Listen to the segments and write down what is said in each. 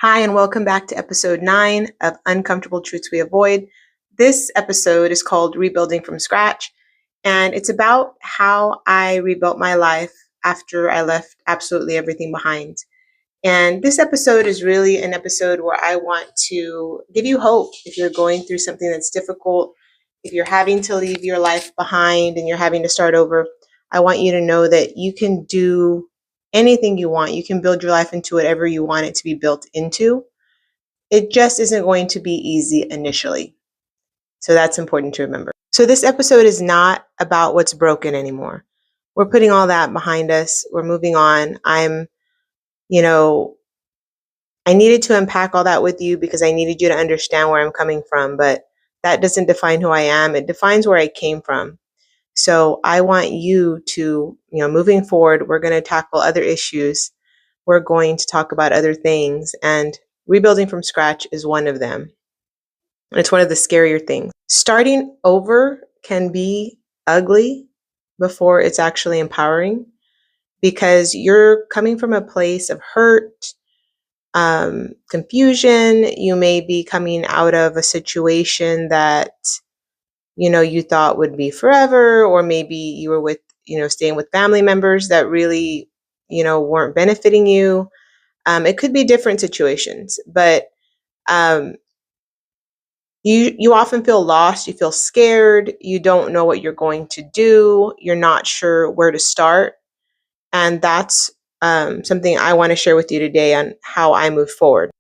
Hi, and welcome back to episode 9 of Uncomfortable Truths We Avoid. This episode is called Rebuilding from Scratch, and it's about how I rebuilt my life after I left absolutely everything behind. And this episode is really an episode where I want to give you hope if you're going through something that's difficult, if you're having to leave your life behind and you're having to start over. I want you to know that you can do anything you want. You can build your life into whatever you want it to be built into. It just isn't going to be easy initially. So that's important to remember. So this episode is not about what's broken anymore. We're putting all that behind us. We're moving on. You know, I needed to unpack all that with you because I needed you to understand where I'm coming from, but that doesn't define who I am. It defines where I came from. So I want you to, moving forward, we're going to tackle other issues. We're going to talk about other things, and rebuilding from scratch is one of them. And it's one of the scarier things. Starting over can be ugly before it's actually empowering because you're coming from a place of hurt, confusion. You may be coming out of a situation that, you thought would be forever, or maybe you were staying with family members that really, weren't benefiting you. It could be different situations, but um, you often feel lost, you feel scared, you don't know what you're going to do, you're not sure where to start. And that's something I want to share with you today on how I move forward.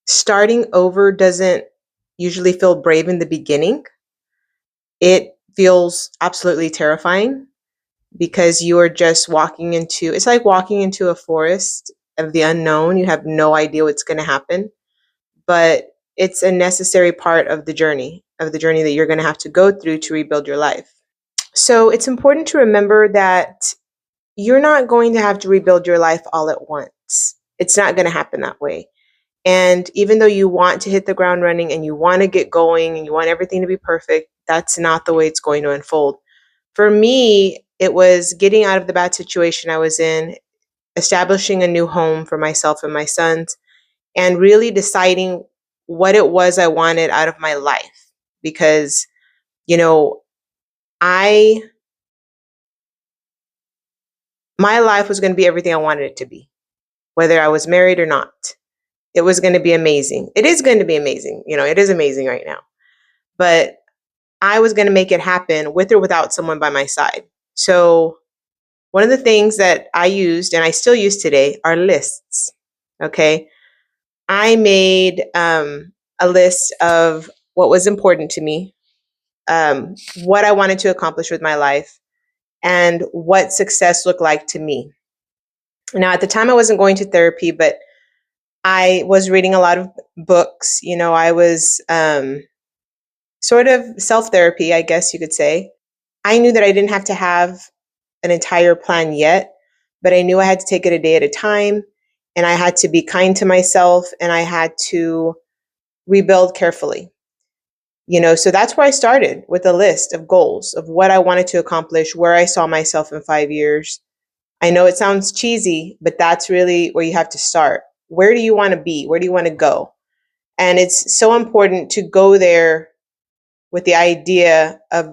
Starting over doesn't usually feel brave in the beginning. It feels absolutely terrifying because you are just it's like walking into a forest of the unknown. You have no idea what's going to happen, but it's a necessary part of the journey that you're going to have to go through to rebuild your life. So it's important to remember that you're not going to have to rebuild your life all at once. It's not going to happen that way. And even though you want to hit the ground running and you want to get going and you want everything to be perfect, that's not the way it's going to unfold. For me, it was getting out of the bad situation I was in, establishing a new home for myself and my sons, and really deciding what it was I wanted out of my life. Because, I my life was going to be everything I wanted it to be, whether I was married or not. It was going to be amazing. It is going to be amazing. It is amazing right now. But I was going to make it happen with or without someone by my side. So one of the things that I used and I still use today are lists. Okay. I made a list of what was important to me, what I wanted to accomplish with my life, and what success looked like to me. Now, at the time, I wasn't going to therapy, but I was reading a lot of books. I was sort of self-therapy, I guess you could say. I knew that I didn't have to have an entire plan yet, but I knew I had to take it a day at a time, and I had to be kind to myself, and I had to rebuild carefully. So that's where I started, with a list of goals of what I wanted to accomplish, where I saw myself in 5 years. I know it sounds cheesy, but that's really where you have to start. Where do you want to be? Where do you want to go? And it's so important to go there with the idea of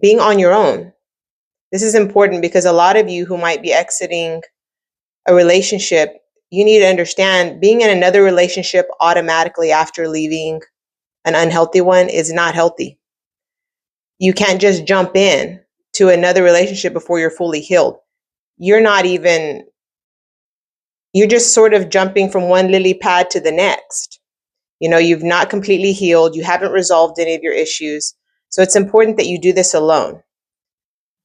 being on your own. This is important because a lot of you who might be exiting a relationship, you need to understand being in another relationship automatically after leaving an unhealthy one is not healthy. You can't just jump in to another relationship before you're fully healed. You're just sort of jumping from one lily pad to the next. You've not completely healed. You haven't resolved any of your issues. So it's important that you do this alone.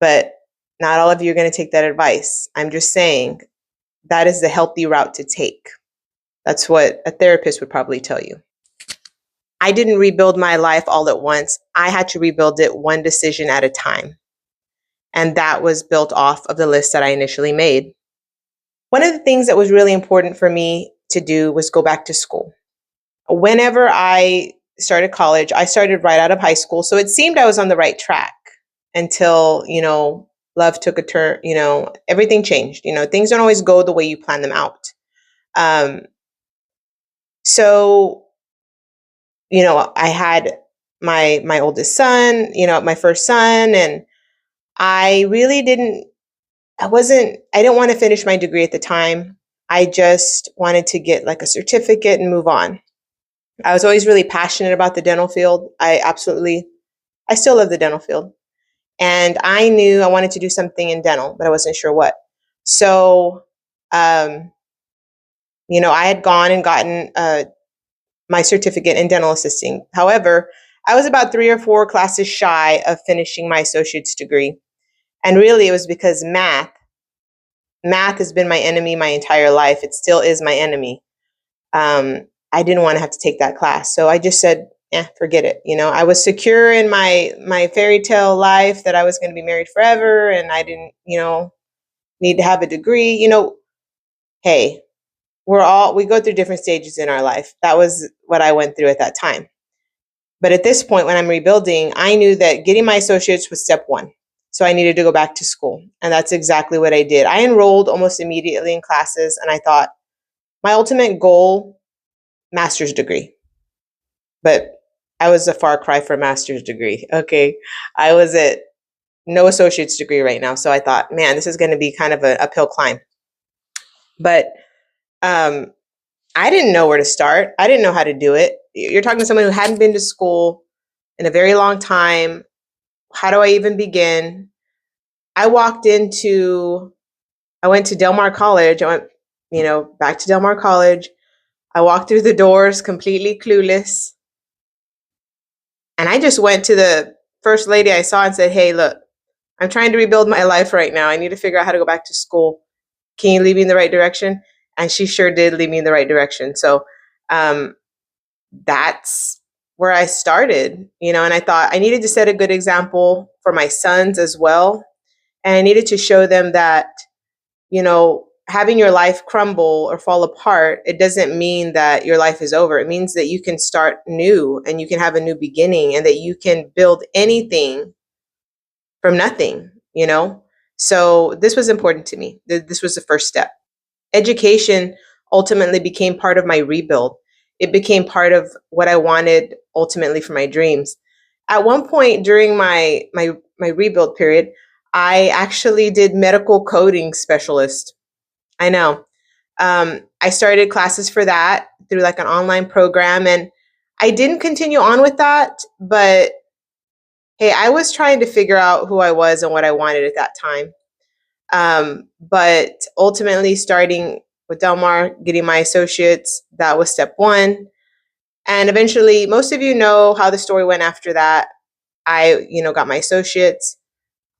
But not all of you are going to take that advice. I'm just saying that is the healthy route to take. That's what a therapist would probably tell you. I didn't rebuild my life all at once. I had to rebuild it one decision at a time. And that was built off of the list that I initially made. One of the things that was really important for me to do was go back to school. Whenever I started college, I started right out of high school. So it seemed I was on the right track until, love took a turn, everything changed. Things don't always go the way you plan them out. So, I had my oldest son, my first son, and I really I didn't want to finish my degree at the time. I just wanted to get like a certificate and move on. I was always really passionate about the dental field. I still love the dental field. And I knew I wanted to do something in dental, but I wasn't sure what. So, um, I had gone and gotten my certificate in dental assisting. However, I was about 3 or 4 classes shy of finishing my associate's degree. And really, it was because math has been my enemy my entire life. It still is my enemy. I didn't want to have to take that class. So I just said, forget it. I was secure in my fairy tale life that I was going to be married forever and I didn't, need to have a degree. Hey, we go through different stages in our life. That was what I went through at that time. But at this point, when I'm rebuilding, I knew that getting my associates was step one. So I needed to go back to school. And that's exactly what I did. I enrolled almost immediately in classes and I thought my ultimate goal, master's degree. But I was a far cry for a master's degree. Okay. I was at no associate's degree right now. So I thought, man, this is going to be kind of an uphill climb. But I didn't know where to start. I didn't know how to do it. You're talking to someone who hadn't been to school in a very long time. How do I even begin? I went to Del Mar College. I went, back to Del Mar College. I walked through the doors completely clueless. And I just went to the first lady I saw and said, hey, look, I'm trying to rebuild my life right now. I need to figure out how to go back to school. Can you lead me in the right direction? And she sure did lead me in the right direction. So that's where I started, and I thought I needed to set a good example for my sons as well. And I needed to show them that, having your life crumble or fall apart, it doesn't mean that your life is over. It means that you can start new and you can have a new beginning and that you can build anything from nothing, So this was important to me. This was the first step. Education ultimately became part of my rebuild. It became part of what I wanted ultimately for my dreams. At one point during my rebuild period, I actually did medical coding specialist. I know. I started classes for that through like an online program, and I didn't continue on with that, but hey, I was trying to figure out who I was and what I wanted at that time. But ultimately, starting with Del Mar, getting my associates, that was step one. And eventually, most of you know how the story went after that. I, got my associates.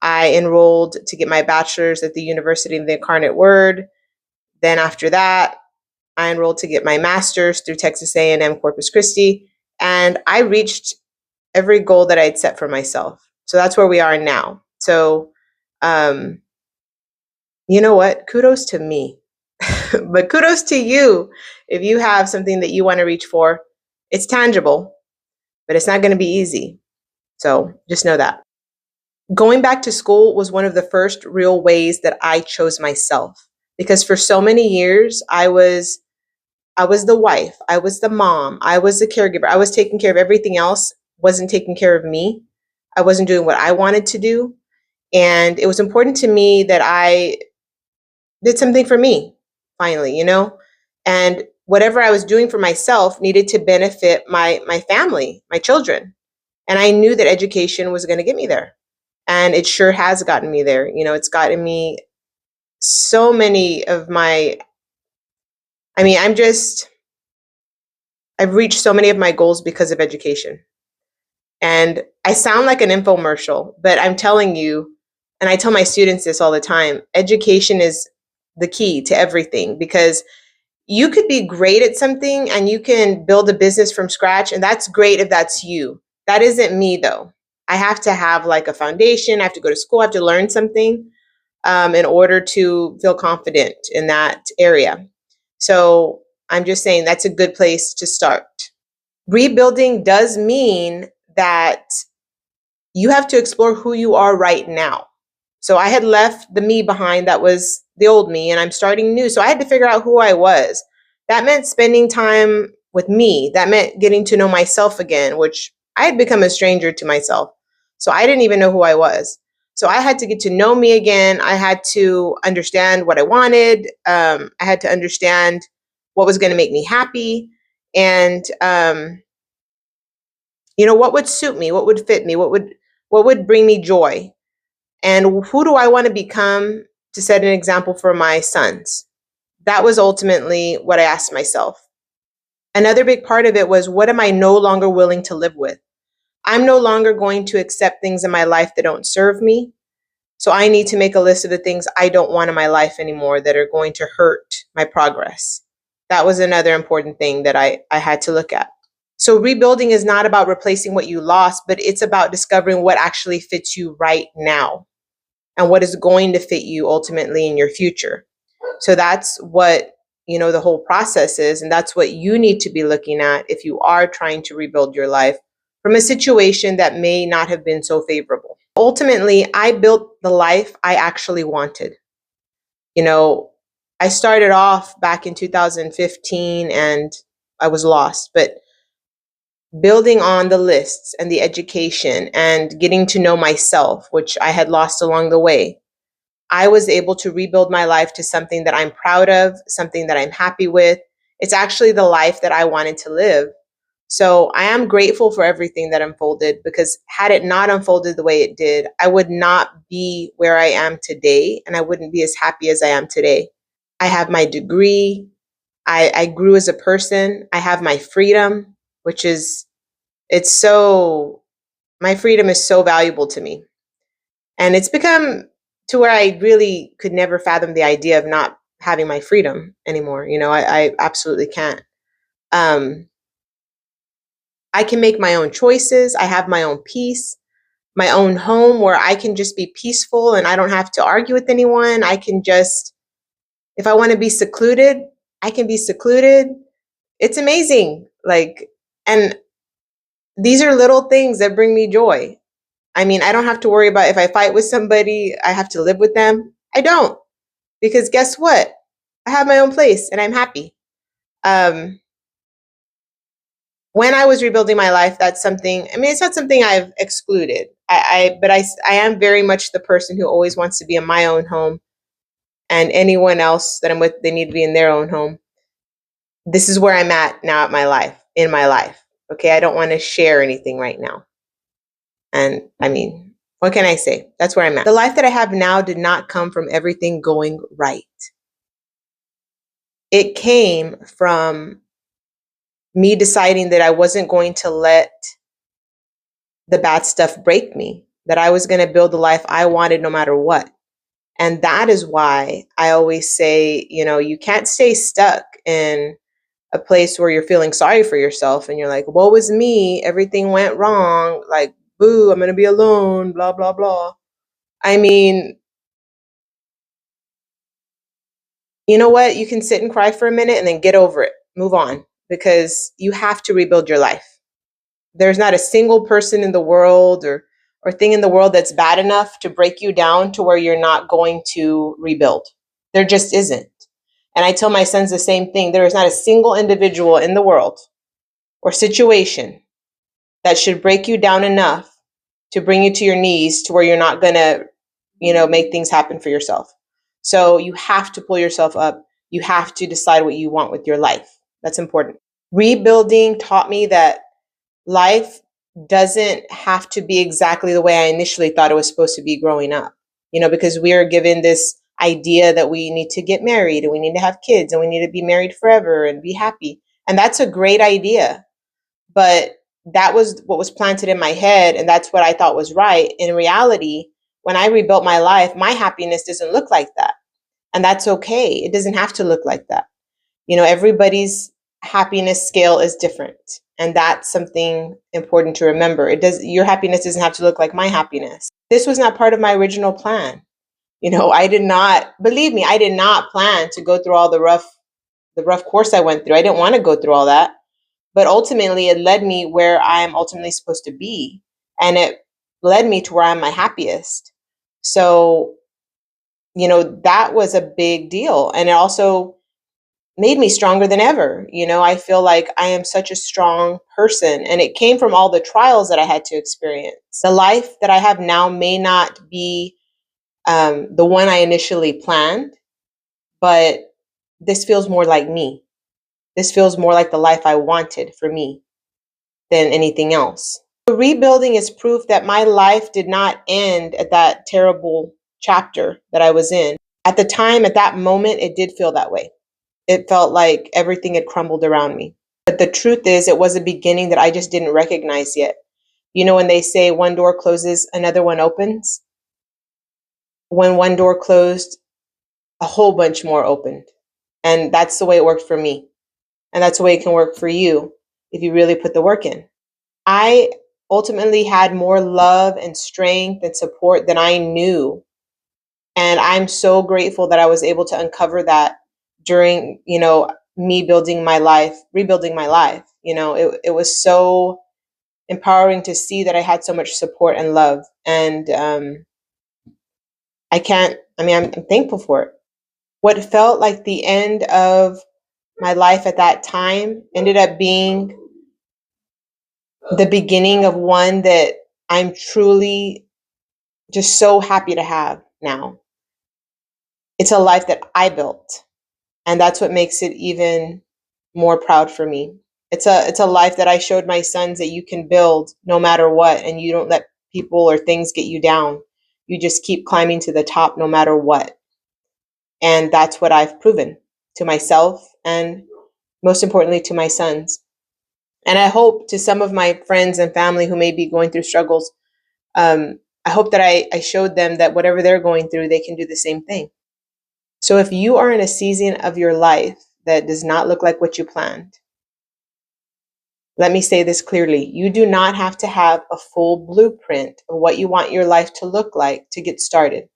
I enrolled to get my bachelor's at the University of the Incarnate Word. Then after that, I enrolled to get my master's through Texas A&M Corpus Christi. And I reached every goal that I'd set for myself. So that's where we are now. So, you know what? Kudos to me. But kudos to you if you have something that you want to reach for. It's tangible, but it's not going to be easy. So just know that. Going back to school was one of the first real ways that I chose myself, because for so many years I was the wife, I was the mom, I was the caregiver. I was taking care of everything else, wasn't taking care of me. I wasn't doing what I wanted to do. And it was important to me that I did something for me finally, and whatever I was doing for myself needed to benefit my family, my children. And I knew that education was going to get me there. And it sure has gotten me there. It's gotten me so many of I've reached so many of my goals because of education. And I sound like an infomercial, but I'm telling you, and I tell my students this all the time, education is the key to everything, because you could be great at something and you can build a business from scratch. And that's great if that's you. That isn't me though. I have to have like a foundation. I have to go to school. I have to learn something in order to feel confident in that area. So I'm just saying that's a good place to start. Rebuilding does mean that you have to explore who you are right now. So I had left the me behind that was the old me, and I'm starting new. So I had to figure out who I was. That meant spending time with me. That meant getting to know myself again, which I had become a stranger to myself. So I didn't even know who I was. So I had to get to know me again. I had to understand what I wanted. I had to understand what was going to make me happy. And, what would suit me, what would fit me, what would bring me joy. And who do I want to become to set an example for my sons? That was ultimately what I asked myself. Another big part of it was, what am I no longer willing to live with? I'm no longer going to accept things in my life that don't serve me. So I need to make a list of the things I don't want in my life anymore that are going to hurt my progress. That was another important thing that I had to look at. So rebuilding is not about replacing what you lost, but it's about discovering what actually fits you right now and what is going to fit you ultimately in your future. So that's what, the whole process is. And that's what you need to be looking at if you are trying to rebuild your life from a situation that may not have been so favorable. Ultimately, I built the life I actually wanted. I started off back in 2015 and I was lost, but building on the lists and the education and getting to know myself, which I had lost along the way, I was able to rebuild my life to something that I'm proud of, something that I'm happy with. It's actually the life that I wanted to live. So I am grateful for everything that unfolded, because had it not unfolded the way it did, I would not be where I am today, and I wouldn't be as happy as I am today. I have my degree. I grew as a person. I have my freedom, which is, my freedom is so valuable to me. And it's become to where I really could never fathom the idea of not having my freedom anymore. I absolutely can't. I can make my own choices. I have my own peace, my own home where I can just be peaceful and I don't have to argue with anyone. I can just, if I want to be secluded, I can be secluded. It's amazing. And these are little things that bring me joy. I mean, I don't have to worry about if I fight with somebody, I have to live with them. I don't, because guess what? I have my own place and I'm happy. When I was rebuilding my life, that's something, it's not something I've excluded. But I am very much the person who always wants to be in my own home, and anyone else that I'm with, they need to be in their own home. This is where I'm at now in my life. Okay. I don't want to share anything right now. And what can I say? That's where I'm at. The life that I have now did not come from everything going right. It came from me deciding that I wasn't going to let the bad stuff break me, that I was going to build the life I wanted no matter what. And that is why I always say, you can't stay stuck in a place where you're feeling sorry for yourself and you're like, woe is me, everything went wrong, like, boo, I'm going to be alone, blah, blah, blah. You know what? You can sit and cry for a minute and then get over it, move on, because you have to rebuild your life. There's not a single person in the world or thing in the world that's bad enough to break you down to where you're not going to rebuild. There just isn't. And I tell my sons the same thing. There is not a single individual in the world or situation that should break you down enough to bring you to your knees to where you're not going to, make things happen for yourself. So you have to pull yourself up. You have to decide what you want with your life. That's important. Rebuilding taught me that life doesn't have to be exactly the way I initially thought it was supposed to be growing up, because we are given this idea that we need to get married and we need to have kids and we need to be married forever and be happy. And that's a great idea. But that was what was planted in my head. And that's what I thought was right. In reality, when I rebuilt my life, my happiness doesn't look like that. And that's okay. It doesn't have to look like that. Everybody's happiness scale is different. And that's something important to remember. Your happiness doesn't have to look like my happiness. This was not part of my original plan. I did not plan to go through all the rough course I went through. I didn't want to go through all that. But ultimately, it led me where I am ultimately supposed to be. And it led me to where I'm my happiest. So, that was a big deal. And it also, made me stronger than ever. I feel like I am such a strong person, and it came from all the trials that I had to experience. The life that I have now may not be the one I initially planned, but this feels more like me. This feels more like the life I wanted for me than anything else. The rebuilding is proof that my life did not end at that terrible chapter that I was in. At the time, at that moment, it did feel that way. It felt like everything had crumbled around me. But the truth is, it was a beginning that I just didn't recognize yet. When they say one door closes, another one opens? When one door closed, a whole bunch more opened. And that's the way it worked for me. And that's the way it can work for you if you really put the work in. I ultimately had more love and strength and support than I knew. And I'm so grateful that I was able to uncover that during, me building my life, rebuilding my life. It was so empowering to see that I had so much support and love. And I'm thankful for it. What felt like the end of my life at that time ended up being the beginning of one that I'm truly just so happy to have now. It's a life that I built, and that's what makes it even more proud for me. It's a life that I showed my sons that you can build no matter what, and you don't let people or things get you down. You just keep climbing to the top no matter what. And that's what I've proven to myself and most importantly to my sons. And I hope to some of my friends and family who may be going through struggles, I hope that I showed them that whatever they're going through, they can do the same thing. So if you are in a season of your life that does not look like what you planned, let me say this clearly. You do not have to have a full blueprint of what you want your life to look like to get started.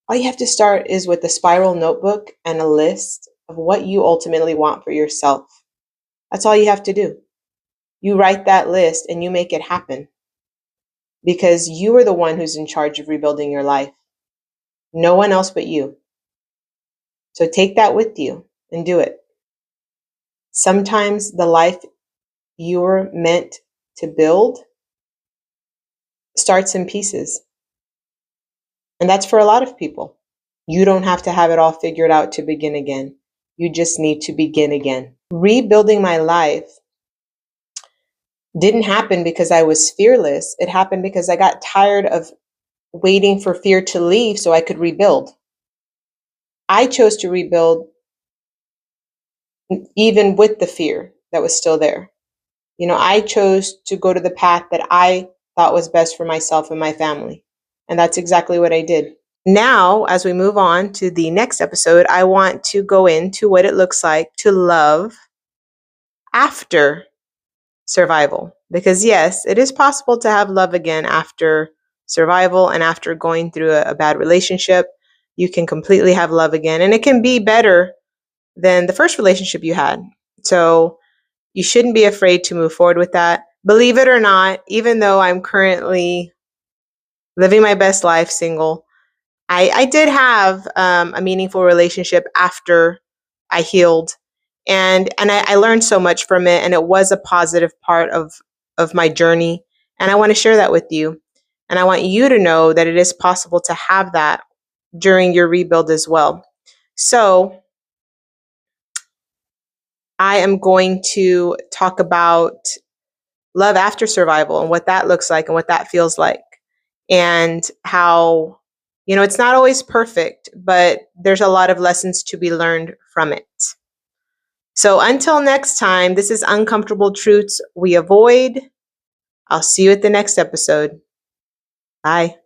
All you have to start is with a spiral notebook and a list of what you ultimately want for yourself. That's all you have to do. You write that list and you make it happen, because you are the one who's in charge of rebuilding your life. No one else but you. So take that with you and do it. Sometimes the life you're meant to build starts in pieces. And that's for a lot of people. You don't have to have it all figured out to begin again. You just need to begin again. Rebuilding my life didn't happen because I was fearless. It happened because I got tired of waiting for fear to leave so I could rebuild. I chose to rebuild even with the fear that was still there. I chose to go to the path that I thought was best for myself and my family. And that's exactly what I did. Now, as we move on to the next episode, I want to go into what it looks like to love after survival. Because yes, it is possible to have love again after survival and after going through a bad relationship. You can completely have love again, and it can be better than the first relationship you had. So you shouldn't be afraid to move forward with that. Believe it or not, even though I'm currently living my best life single, I did have a meaningful relationship after I healed, and I learned so much from it, and it was a positive part of my journey, and I want to share that with you, and I want you to know that it is possible to have that during your rebuild as well. So I am going to talk about love after survival and what that looks like and what that feels like, and how, it's not always perfect, but there's a lot of lessons to be learned from it. So until next time, this is Uncomfortable Truths We Avoid. I'll see you at the next episode. Bye.